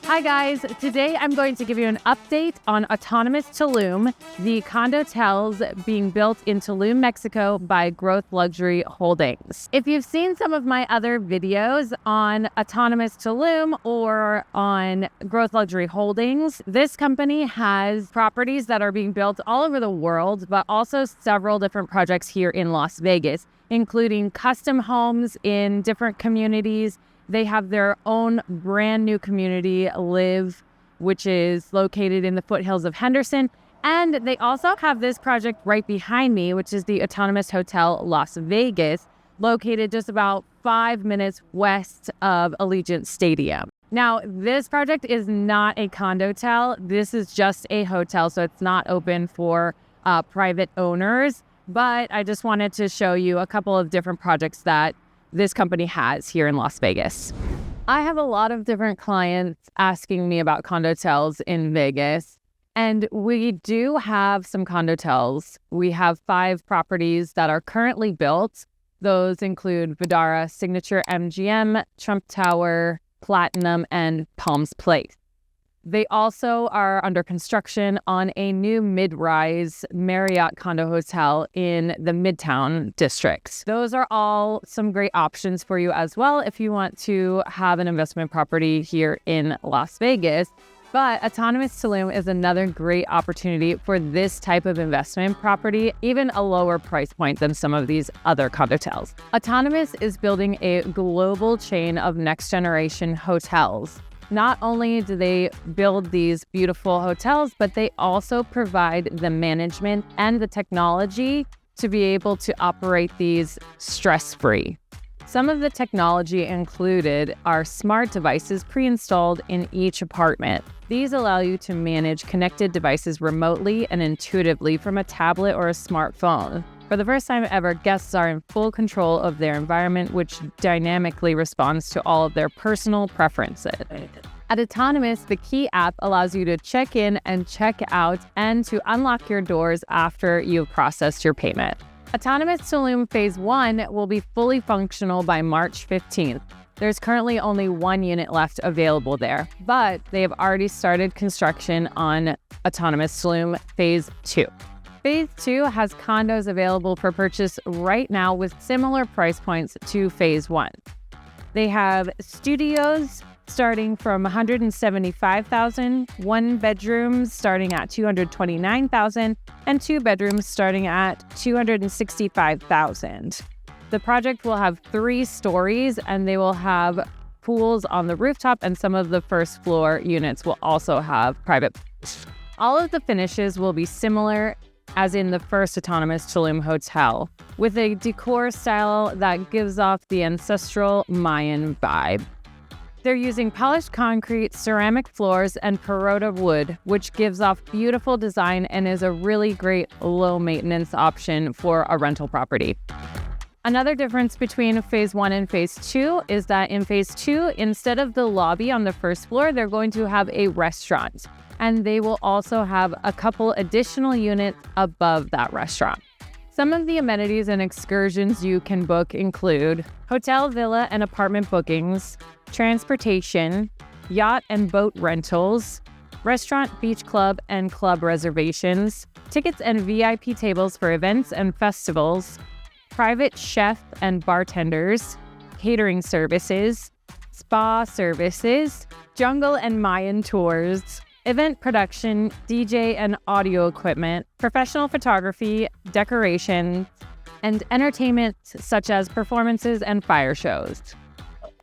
Hi guys, today I'm going to give you an update on Otonomus Tulum, the Condotels being built in Tulum, Mexico by Growth Luxury Holdings. If you've seen some of my other videos on Otonomus Tulum or on Growth Luxury Holdings, this company has properties that are being built all over the world, but also several different projects here in Las Vegas, including custom homes in different communities. They have their own brand new community, Live, which is located in the foothills of Henderson. And they also have this project right behind me, which is the Otonomus Hotel Las Vegas, located just about 5 minutes west of Allegiant Stadium. Now, this project is not a condotel. This is just a hotel, so it's not open for private owners. But I just wanted to show you a couple of different projects that this company has here in Las Vegas. I have a lot of different clients asking me about condotels in Vegas, and we do have some condotels. We have 5 properties that are currently built. Those include Vdara, Signature MGM, Trump Tower, Platinum, and Palms Place. They also are under construction on a new mid-rise Marriott condo hotel in the Midtown districts. Those are all some great options for you as well if you want to have an investment property here in Las Vegas. But Otonomus Tulum is another great opportunity for this type of investment property, even a lower price point than some of these other condotels. Otonomus is building a global chain of next-generation hotels. Not only do they build these beautiful hotels, but they also provide the management and the technology to be able to operate these stress-free. Some of the technology included are smart devices pre-installed in each apartment. These allow you to manage connected devices remotely and intuitively from a tablet or a smartphone. For the first time ever, guests are in full control of their environment, which dynamically responds to all of their personal preferences. At Otonomus, the Key app allows you to check in and check out and to unlock your doors after you've processed your payment. Otonomus Tulum Phase 1 will be fully functional by March 15th. There's currently only 1 unit left available there, but they have already started construction on Otonomus Tulum Phase 2. Phase 2 has condos available for purchase right now with similar price points to Phase 1. They have studios starting from $175,000, 1 bedrooms starting at $229,000, and 2 bedrooms starting at $265,000. The project will have 3 stories, and they will have pools on the rooftop, and some of the first floor units will also have private pools. All of the finishes will be similar as in the first Otonomus Tulum hotel, with a decor style that gives off the ancestral Mayan vibe. They're using polished concrete, ceramic floors, and Perota wood, which gives off beautiful design and is a really great low-maintenance option for a rental property. Another difference between Phase 1 and Phase 2 is that in Phase 2, instead of the lobby on the first floor, they're going to have a restaurant. And they will also have a couple additional units above that restaurant. Some of the amenities and excursions you can book include hotel, villa, and apartment bookings, transportation, yacht and boat rentals, restaurant, beach club, and club reservations, tickets and VIP tables for events and festivals, private chef and bartenders, catering services, spa services, jungle and Mayan tours, event production, DJ and audio equipment, professional photography, decorations, and entertainment such as performances and fire shows.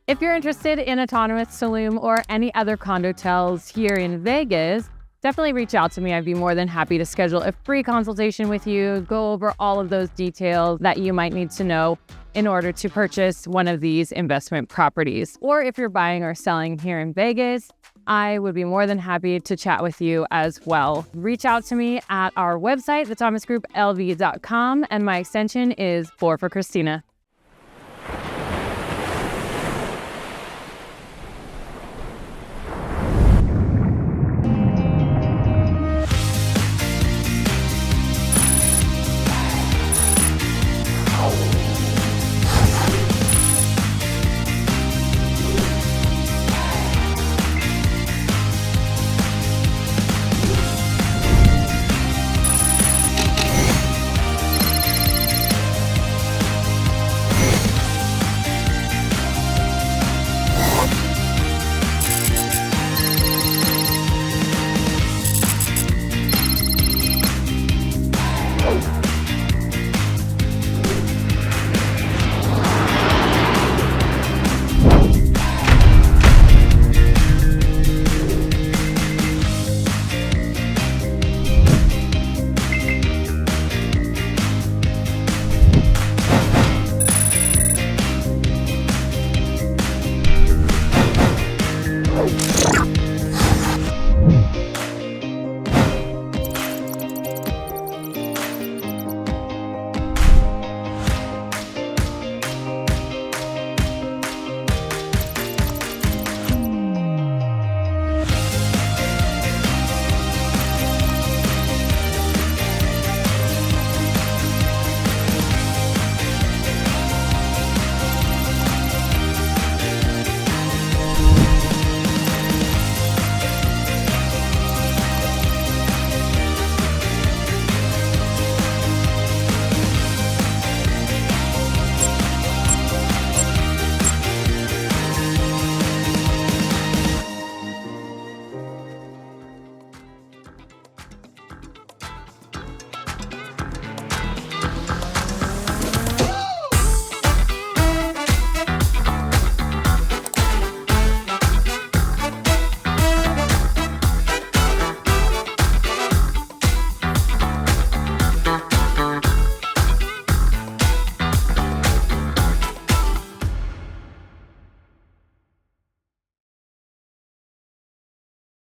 If you're interested in Otonomus Tulum or any other condotels here in Vegas, definitely reach out to me. I'd be more than happy to schedule a free consultation with you, go over all of those details that you might need to know in order to purchase one of these investment properties. Or if you're buying or selling here in Vegas, I would be more than happy to chat with you as well. Reach out to me at our website, thethomasgrouplv.com, and my extension is 4 for Christina.